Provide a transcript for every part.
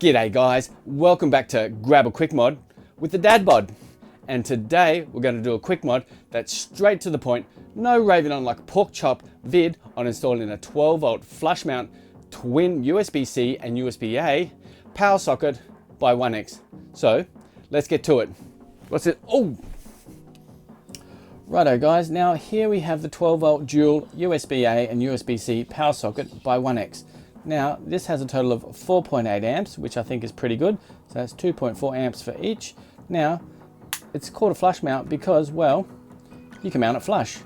G'day guys, welcome back to Grab a Quick Mod with the Dad Bod. And today we're going to do a quick mod that's straight to the point, no raving on like pork chop vid on installing a 12 volt flush mount twin USB-C and USB-A power socket by 1X. So let's get to it. What's it? Oh! Righto guys, now here we have the 12 volt dual USB-A and USB-C power socket by 1X. Now this has a total of 4.8 amps, which I think is pretty good. So that's 2.4 amps for each. Now it's called a flush mount because, well, you can mount it flush.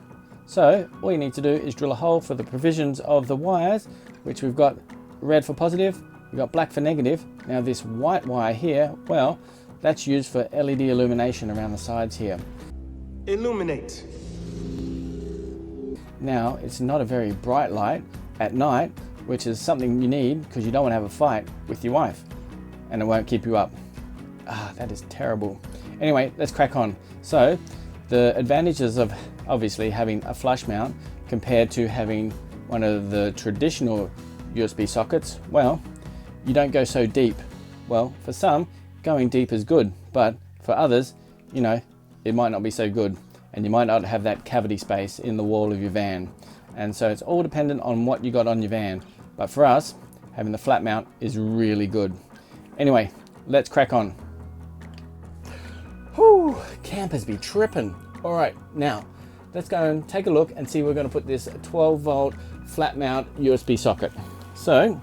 So all you need to do is drill a hole for the provisions of the wires, which we've got red for positive, we've got black for negative. Now this white wire here, well, that's used for LED illumination around the sides here. Illuminate. Now it's not a very bright light at night, which is something you need because you don't want to have a fight with your wife and it won't keep you up. That is terrible. Anyway, let's crack on. So the advantages of obviously having a flush mount compared to having one of the traditional USB sockets, well, you don't go so deep. Well, for some, going deep is good, but for others, you know, it might not be so good and you might not have that cavity space in the wall of your van. And so it's all dependent on what you got on your van. But for us, having the flat mount is really good. Anyway, let's crack on. Whew, campers be tripping. All right, now let's go and take a look and see where we're going to put this 12 volt flat mount USB socket. So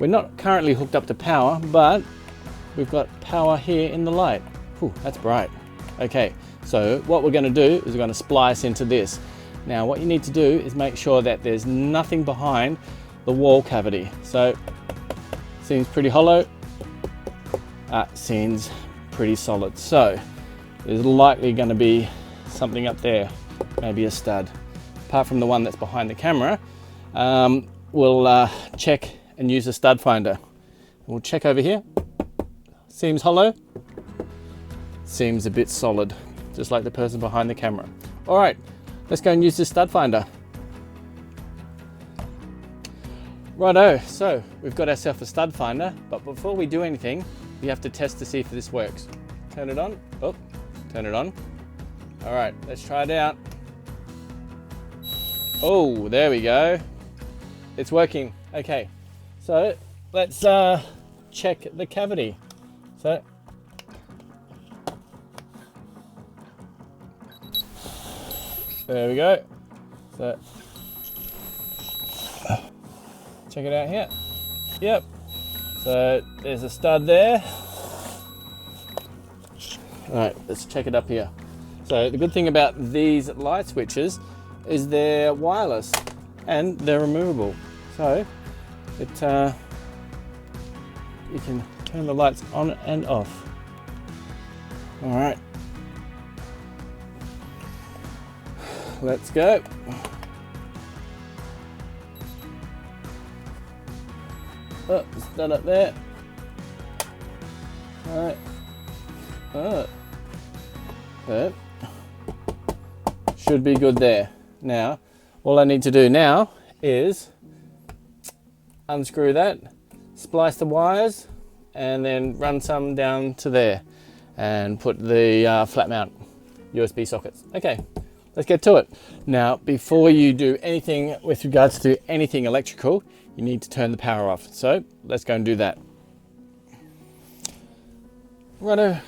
we're not currently hooked up to power, but we've got power here in the light. Whew, that's bright. Okay, so what we're going to do is we're going to splice into this. Now what you need to do is make sure that there's nothing behind the wall cavity. So seems pretty hollow, seems pretty solid. So there's likely going to be something up there, maybe a stud. Apart from the one that's behind the camera, we'll check and use a stud finder. We'll check over here. Seems hollow, seems a bit solid, just like the person behind the camera. All right, let's go and use this stud finder. Righto, so we've got ourselves a stud finder, but before we do anything, we have to test to see if this works. Turn it on. Oh, turn it on. All right, let's try it out. Oh, there we go. It's working. Okay, so let's check the cavity. So there we go. So check it out here. Yep. So there's a stud there. All right, let's check it up here. So the good thing about these light switches is they're wireless and they're removable. So it you can turn the lights on and off. All right. Let's go. Oh, stud up there. All right. That should be good there. Now, all I need to do now is unscrew that, splice the wires, and then run some down to there and put the flat mount USB sockets. Okay, let's get to it. Now, before you do anything with regards to anything electrical, you need to turn the power off. So let's go and do that. Righto,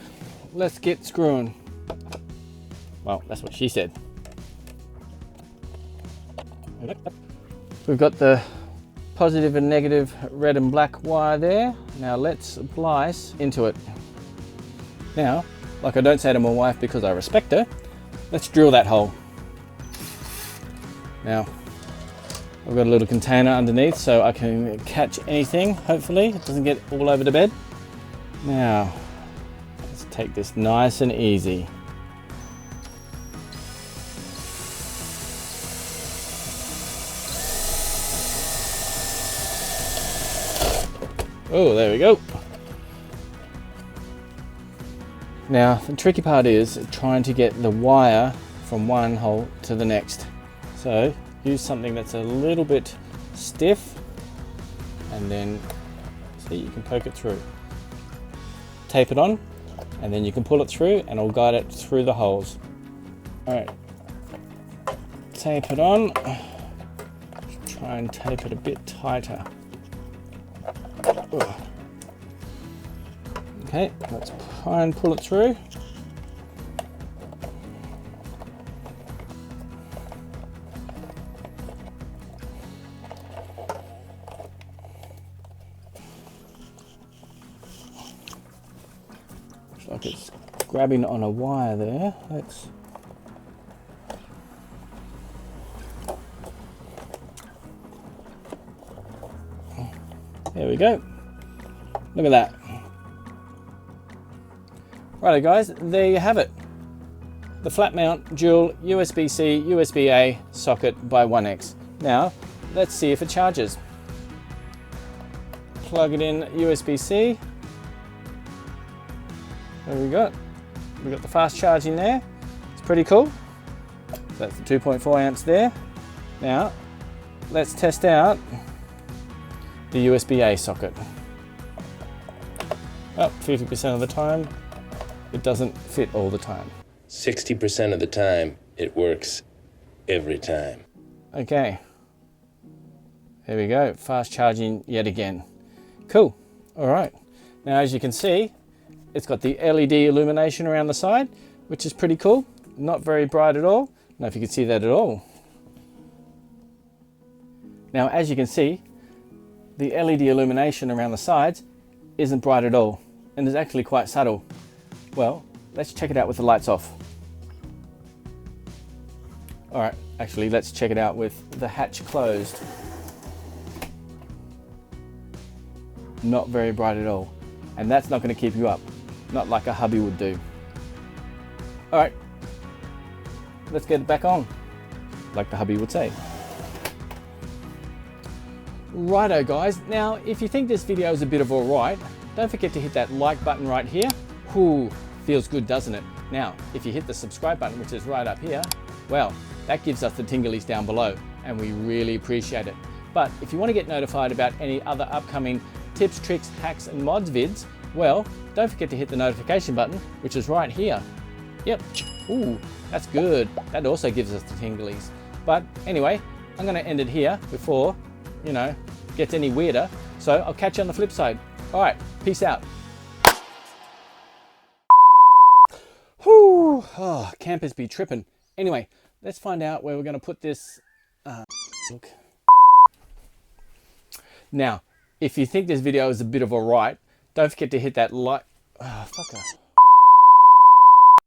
let's get screwing. Well, that's what she said. We've got the positive and negative red and black wire there. Now let's splice into it. Now, like I don't say to my wife because I respect her, let's drill that hole. Now, I've got a little container underneath so I can catch anything, hopefully. It doesn't get all over the bed. Now, let's take this nice and easy. Oh, there we go. Now, the tricky part is trying to get the wire from one hole to the next. So use something that's a little bit stiff and then see, you can poke it through. tape it on, and then you can pull it through and it'll guide it through the holes. All right, tape it on. Try and tape it a bit tighter. Ugh. Okay, let's try and pull it through. Looks like it's grabbing on a wire there. There we go. Look at that. Righto guys, there you have it. The flat mount dual USB-C, USB-A socket by 1X. Now, let's see if it charges. Plug it in USB-C. There we go. We've got the fast charging there. It's pretty cool. So that's the 2.4 amps there. Now, let's test out the USB-A socket. Oh, 50% of the time, it doesn't fit all the time. 60% of the time, it works every time. Okay, there we go, fast charging yet again. Cool, all right. Now as you can see, it's got the LED illumination around the side, which is pretty cool. Not very bright at all. I don't know if you can see that at all. Now as you can see, the LED illumination around the sides isn't bright at all, and is actually quite subtle. Well, let's check it out with the lights off. All right, actually, let's check it out with the hatch closed. Not very bright at all. And that's not going to keep you up. Not like a hubby would do. All right, let's get it back on, like the hubby would say. Righto guys, now if you think this video is a bit of alright, don't forget to hit that like button right here. Whew, feels good, doesn't it? Now, if you hit the subscribe button, which is right up here, well, that gives us the tinglies down below, and we really appreciate it. But if you want to get notified about any other upcoming tips, tricks, hacks, and mods vids, well, don't forget to hit the notification button, which is right here. Yep, ooh, that's good. That also gives us the tinglies. But anyway, I'm going to end it here before, you know, gets any weirder. So I'll catch you on the flip side. All right, peace out. Whew, oh, campers be tripping. Anyway, let's find out where we're going to put this. Look. Now, if you think this video is a bit of a right, don't forget to hit that like. Oh, fucker.